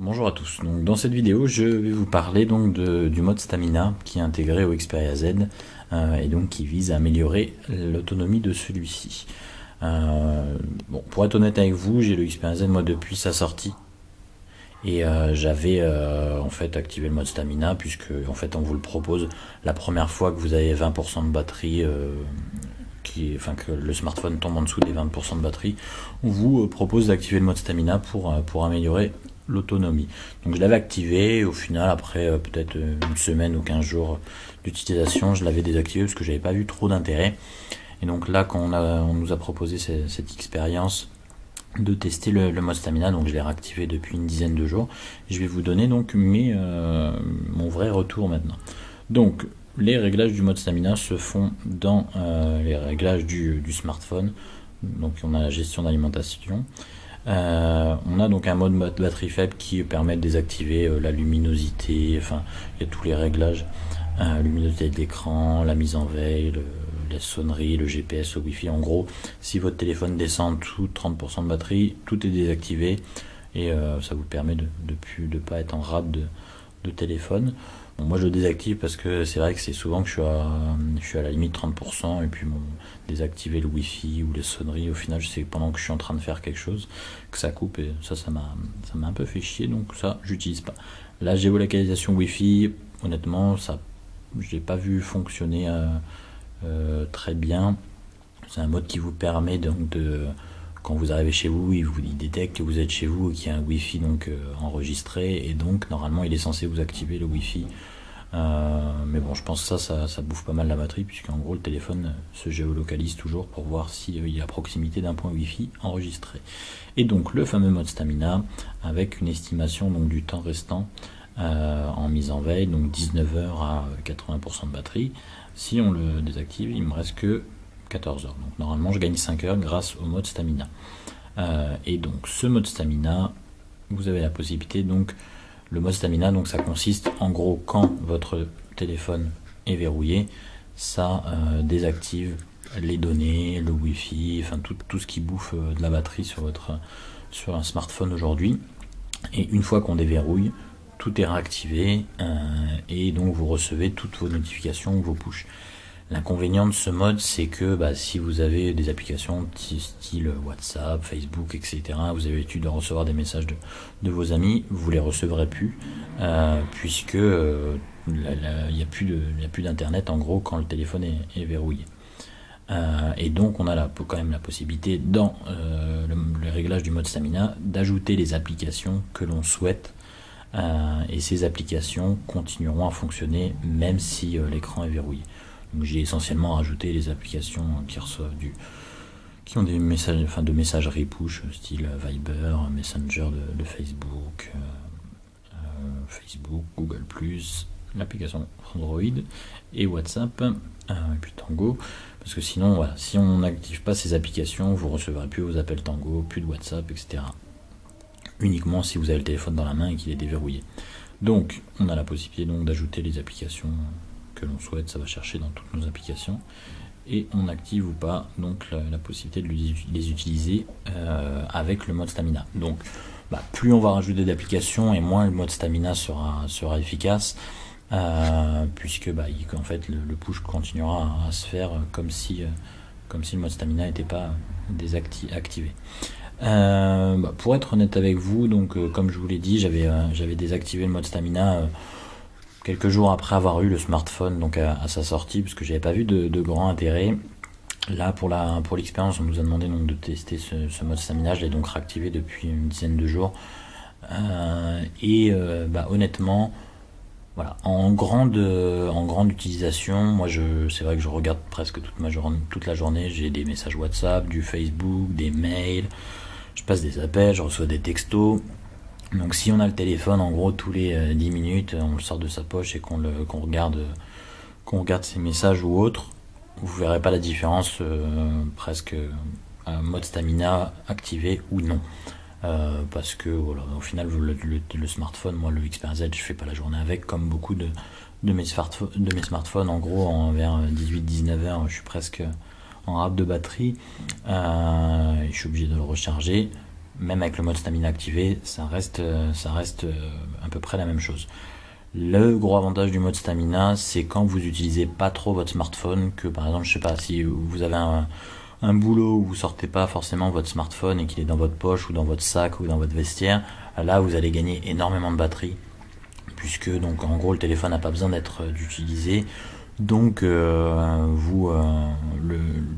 Bonjour à tous. Donc, dans cette vidéo, je vais vous parler donc du mode stamina qui est intégré au Xperia Z et donc qui vise à améliorer l'autonomie de celui-ci. Bon, pour être honnête avec vous, j'ai le Xperia Z moi depuis sa sortie et j'avais en fait activé le mode stamina puisque en fait on vous le propose la première fois que vous avez 20% de batterie. Enfin, que le smartphone tombe en dessous des 20% de batterie, on vous propose d'activer le mode stamina pour améliorer l'autonomie. Donc je l'avais activé et au final après peut-être une semaine ou 15 jours d'utilisation, je l'avais désactivé parce que j'avais pas vu trop d'intérêt. Et donc là quand on nous a proposé cette expérience de tester le mode stamina, donc je l'ai réactivé depuis une dizaine de jours. Je vais vous donner donc mon vrai retour maintenant. Donc les réglages du mode stamina se font dans les réglages du smartphone. Donc on a la gestion d'alimentation. On a donc un mode batterie faible qui permet de désactiver la luminosité, enfin il y a tous les réglages, luminosité de l'écran, la mise en veille, la sonnerie, le GPS, le Wi-Fi. En gros, si votre téléphone descend tout 30% de batterie, tout est désactivé et ça vous permet de pas être en rade de téléphone. Bon, moi je le désactive parce que c'est vrai que c'est souvent que je suis à la limite 30% et puis bon, désactiver le Wi-Fi ou les sonneries, au final c'est pendant que je suis en train de faire quelque chose que ça coupe et ça m'a un peu fait chier, donc ça j'utilise pas. La géolocalisation Wi-Fi, honnêtement ça je l'ai pas vu fonctionner très bien. C'est un mode qui vous permet donc quand vous arrivez chez vous, il détecte que vous êtes chez vous et qu'il y a un Wi-Fi donc enregistré et donc normalement il est censé vous activer le Wi-Fi. Mais bon, je pense que ça bouffe pas mal la batterie puisqu'en gros le téléphone se géolocalise toujours pour voir s'il est à proximité d'un point Wi-Fi enregistré. Et donc le fameux mode stamina avec une estimation donc du temps restant en mise en veille, donc 19 heures à 80% de batterie. Si on le désactive, il me reste que 14 heures. Donc normalement je gagne 5 heures grâce au mode stamina. Et donc ce mode stamina, vous avez la possibilité donc le mode stamina, donc ça consiste en gros quand votre téléphone est verrouillé, ça désactive les données, le Wi-Fi, enfin tout ce qui bouffe de la batterie sur un smartphone aujourd'hui. Et une fois qu'on déverrouille, tout est réactivé et donc vous recevez toutes vos notifications, vos push. L'inconvénient de ce mode, c'est que si vous avez des applications style WhatsApp, Facebook, etc., vous avez l'habitude de recevoir des messages de vos amis, vous les recevrez plus, puisque il n'y a plus d'internet en gros quand le téléphone est verrouillé. Et donc on a quand même la possibilité dans le réglage du mode stamina d'ajouter les applications que l'on souhaite. Et ces applications continueront à fonctionner même si l'écran est verrouillé. Donc j'ai essentiellement rajouté les applications qui ont des messages, de messagerie push, style Viber, Messenger de Facebook, Google+, l'application Android et WhatsApp, et puis Tango. Parce que sinon, voilà, si on n'active pas ces applications, vous ne recevrez plus vos appels Tango, plus de WhatsApp, etc. Uniquement si vous avez le téléphone dans la main et qu'il est déverrouillé. Donc, on a la possibilité donc d'ajouter les applications que l'on souhaite, ça va chercher dans toutes nos applications et on active ou pas donc la possibilité de les utiliser avec le mode stamina. Donc plus on va rajouter d'applications et moins le mode stamina sera efficace puisque en fait le push continuera à se faire comme si le mode stamina n'était pas activé. Pour être honnête avec vous, donc comme je vous l'ai dit, j'avais désactivé le mode stamina quelques jours après avoir eu le smartphone donc à sa sortie, parce que j'avais pas vu de grand intérêt. Là pour l'expérience, on nous a demandé donc de tester ce mode stamina. Je l'ai donc réactivé depuis une dizaine de jours honnêtement, voilà, en grande utilisation, moi c'est vrai que je regarde presque toute la journée. J'ai des messages WhatsApp, du Facebook, des mails, je passe des appels, je reçois des textos. Donc si on a le téléphone, en gros, tous les 10 minutes, on le sort de sa poche et qu'on regarde ses messages ou autres, vous verrez pas la différence presque mode stamina activé ou non. Parce que voilà, au final, le smartphone, moi le Xperia Z, je fais pas la journée avec, comme beaucoup de mes smartphones. En gros, vers 18-19 heures, je suis presque en rate de batterie. Je suis obligé de le recharger. même avec le mode stamina activé, ça reste à peu près la même chose. Le gros avantage du mode stamina, c'est quand vous utilisez pas trop votre smartphone, que par exemple, je sais pas, si vous avez un boulot où vous sortez pas forcément votre smartphone et qu'il est dans votre poche ou dans votre sac ou dans votre vestiaire, là vous allez gagner énormément de batterie, puisque donc en gros le téléphone n'a pas besoin d'être utilisé, donc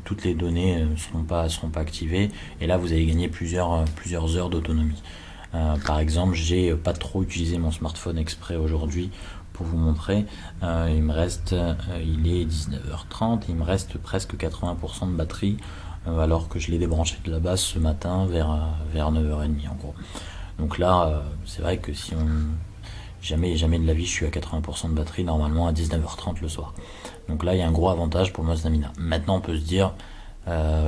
toutes les données seront pas activées, et là vous allez gagner plusieurs heures d'autonomie. Par exemple, j'ai pas trop utilisé mon smartphone exprès aujourd'hui pour vous montrer. Il est 19h30, il me reste presque 80% de batterie, alors que je l'ai débranché de la base ce matin vers 9h30 en gros. Donc là, c'est vrai que si on jamais de la vie je suis à 80% de batterie normalement à 19h30 le soir. Donc là, il y a un gros avantage pour le mode stamina. Maintenant, on peut se dire,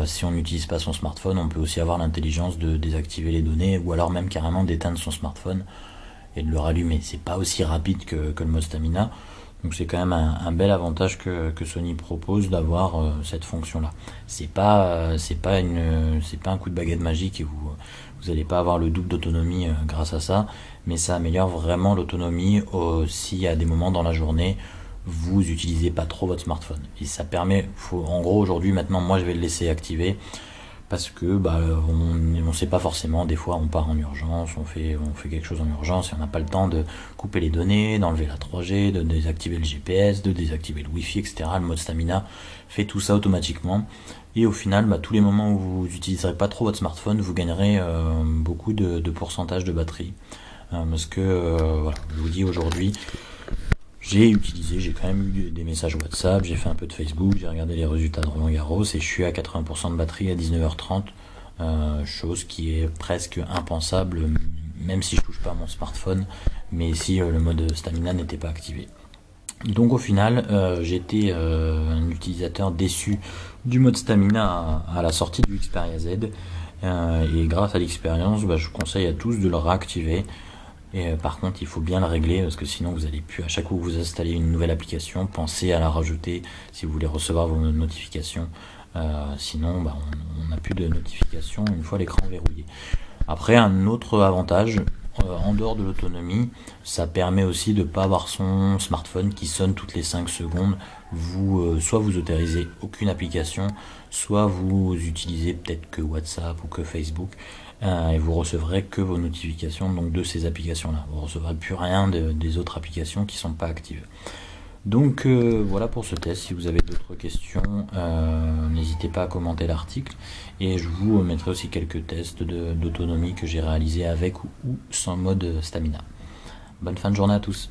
si on n'utilise pas son smartphone, on peut aussi avoir l'intelligence de désactiver les données, ou alors même carrément d'éteindre son smartphone et de le rallumer. C'est pas aussi rapide que le mode stamina, donc c'est quand même un bel avantage que Sony propose d'avoir cette fonction là. C'est pas un coup de baguette magique et vous allez pas avoir le double d'autonomie grâce à ça, mais ça améliore vraiment l'autonomie s'il y a des moments dans la journée vous utilisez pas trop votre smartphone. Et ça permet, en gros aujourd'hui maintenant moi je vais le laisser activer, parce que on sait pas forcément, des fois on part en urgence, on fait quelque chose en urgence et on n'a pas le temps de couper les données, d'enlever la 3G, de désactiver le GPS, de désactiver le Wi-Fi, etc. Le mode stamina fait tout ça automatiquement, et au final tous les moments où vous utiliserez pas trop votre smartphone, vous gagnerez beaucoup de pourcentage de batterie, parce que voilà, je vous dis aujourd'hui j'ai quand même eu des messages WhatsApp, j'ai fait un peu de Facebook, j'ai regardé les résultats de Roland Garros et je suis à 80% de batterie à 19h30, chose qui est presque impensable, même si je touche pas à mon smartphone, mais si le mode stamina n'était pas activé. Donc au final, j'étais un utilisateur déçu du mode stamina à la sortie du Xperia Z, et grâce à l'expérience, je conseille à tous de le réactiver. Et par contre, il faut bien le régler, parce que sinon vous allez plus, à chaque fois que vous installez une nouvelle application, pensez à la rajouter si vous voulez recevoir vos notifications. Sinon, on n'a plus de notifications une fois l'écran verrouillé. Après, un autre avantage, en dehors de l'autonomie, ça permet aussi de ne pas avoir son smartphone qui sonne toutes les 5 secondes. Soit vous autorisez aucune application, soit vous utilisez peut-être que WhatsApp ou que Facebook, et vous recevrez que vos notifications donc de ces applications-là. Vous ne recevrez plus rien des autres applications qui ne sont pas actives. Donc voilà pour ce test. Si vous avez d'autres questions, n'hésitez pas à commenter l'article, et je vous mettrai aussi quelques tests d'autonomie que j'ai réalisés avec ou sans mode stamina. Bonne fin de journée à tous.